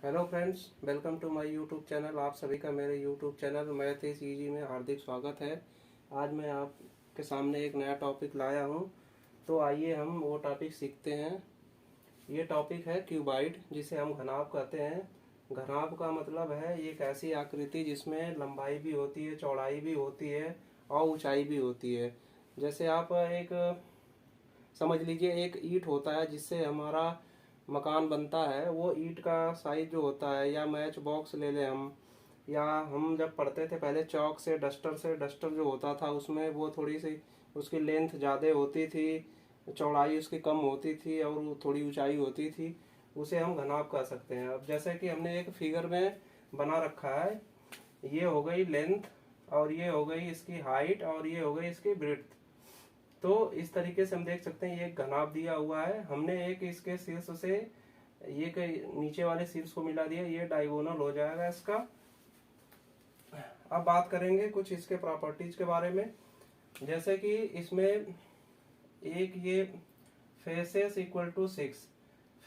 Hello friends, welcome to my YouTube channel. आप सभी का मेरे YouTube channel math is easy में हार्दिक स्वागत है। आज मैं आपके सामने एक नया टॉपिक लाया हूं, तो आइए हम वो टॉपिक सीखते हैं। ये टॉपिक है क्यूबाइड, जिसे हम घनाभ कहते हैं। घनाभ का मतलब है एक ऐसी आकृति जिसमें लंबाई भी होती है, चौड़ाई भी होती है और ऊंचाई भी होती है। जैसे आप एक समझ लीजिए, एक ईंट होता है जिससे हमारा मकान बनता है। वो ईंट का साइज जो होता है, या मैच बॉक्स ले लें हम, या हम जब पढ़ते थे पहले चौक से डस्टर जो होता था उसमें वो थोड़ी सी उसकी लेंथ ज़्यादा होती थी, चौड़ाई उसकी कम होती थी और थोड़ी ऊंचाई होती थी। उसे हम घनाभ कह सकते हैं। अब जैसे कि हमने एक फिगर में बना रखा है, ये हो गई लेंथ और ये हो गई इसकी हाइट और ये हो गई इसकी ब्रेड्थ। तो इस तरीके से हम देख सकते हैं ये एक घनाभ दिया हुआ है। हमने एक इसके शीर्ष से ये नीचे वाले शीर्ष को मिला दिया, ये डायगोनल हो जाएगा इसका। अब बात करेंगे कुछ इसके प्रॉपर्टीज के बारे में। जैसे कि इसमें एक ये फेसेस इक्वल टू 6,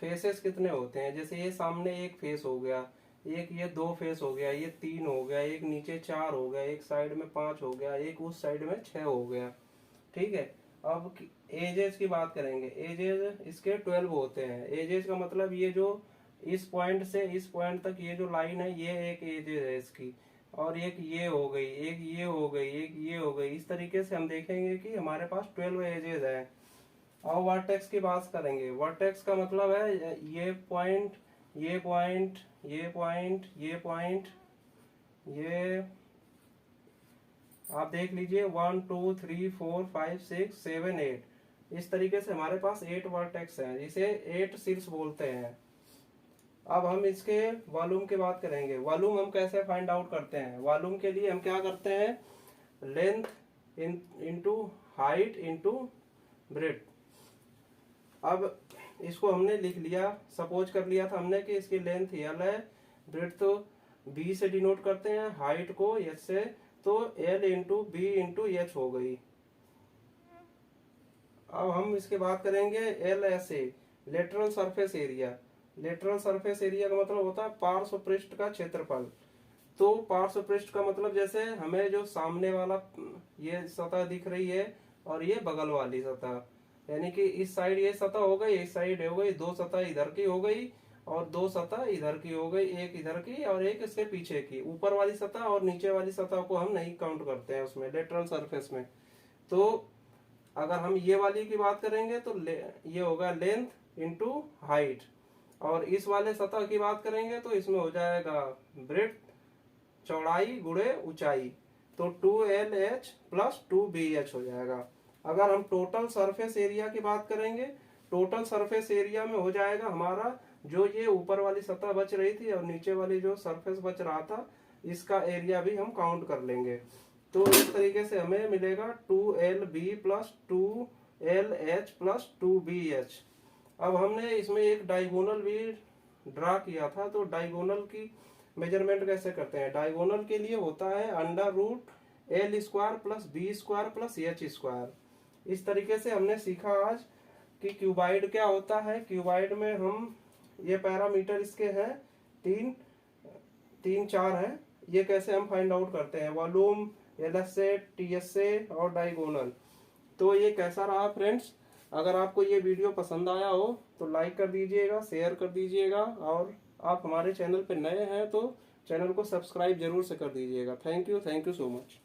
फेसेस कितने होते हैं? जैसे ये सामने एक फेस हो गया, एक ये 2 फेस हो गया, ये 3 हो गया, एक नीचे 4 हो गया, एक साइड में 5 हो गया, एक उस साइड में 6 हो गया। ठीक है। अब एजेस की बात करेंगे। एजेस इसके 12 होते हैं। एजेस का मतलब ये जो इस पॉइंट से इस पॉइंट तक ये जो लाइन है, ये एक एजेस है इसकी। और एक ये हो गई, एक ये हो गई, एक ये हो गई। इस तरीके से हम देखेंगे कि हमारे पास 12 एजेस है। और वर्टेक्स की बात करेंगे। वर्टेक्स का मतलब है ये पॉइंट, ये पॉइंट, ये पॉइंट, ये पॉइंट, ये आप देख लीजिए 1 2 3 4 5 6 7 8। इस तरीके से हमारे पास 8 वर्टेक्स हैं, जिसे 8 शीर्ष बोलते हैं। अब हम इसके वॉल्यूम की बात करेंगे। वॉल्यूम हम कैसे फाइंड आउट करते हैं? वॉल्यूम के लिए हम क्या करते हैं? Length into height into breadth. अब इसको हमने लिख लिया, सपोज कर लिया था हमने कि इसकी लेंथ एल है, ब्रेड्थ तो बी से डिनोट करते हैं, हाइट को एच से, तो L into B into H हो गई। अब हम इसके बात करेंगे L S A, lateral surface area. Lateral surface area का मतलब होता है पार्श्व पृष्ठ का क्षेत्रफल। तो पार्श्व पृष्ठ का मतलब जैसे हमें जो सामने वाला ये सतह दिख रही है और ये बगल वाली सतह, यानी कि इस साइड ये सतह हो गई, इस साइड हो गई, 2 सतह इधर की हो गई और 2 सतह इधर की हो गई, एक इधर की और एक इसके पीछे की। ऊपर वाली सतह और नीचे वाली सतह को हम नहीं काउंट करते हैं उसमें, लेटरल सरफेस में। तो अगर हम ये वाली की बात करेंगे तो ये होगा लेंथ इंटू हाइट, और इस वाले सतह की बात करेंगे तो इसमें हो जाएगा ब्रेड्थ, चौड़ाई गुणे ऊंचाई। तो 2LH प्लस 2BH हो जाएगा। अगर हम टोटल सरफेस एरिया की बात करेंगे, टोटल सरफेस एरिया में हो जाएगा हमारा जो ये ऊपर वाली सतह बच रही थी और नीचे वाली जो सरफेस बच रहा था, इसका एरिया भी हम काउंट कर लेंगे। तो इस तरीके से हमें मिलेगा 2LB plus 2LH plus 2BH। अब हमने इसमें एक डायगोनल भी ड्रा किया था, तो डायगोनल की मेजरमेंट कैसे करते हैं? डायगोनल के लिए होता है √L² plus B² plus H²। इस तरीके से हमने सीखा आज कि क्यूबाइड क्या होता है। क्यूबाइड में हम ये पैरामीटर इसके हैं, तीन चार हैं। ये कैसे हम फाइंड आउट करते हैं? वॉल्यूम, एलएसए, टीएसए और डायगोनल। तो ये कैसा रहा फ्रेंड्स? अगर आपको ये वीडियो पसंद आया हो तो लाइक कर दीजिएगा, शेयर कर दीजिएगा, और आप हमारे चैनल पर नए हैं तो चैनल को सब्सक्राइब जरूर से कर दीजिएगा। Thank you so much.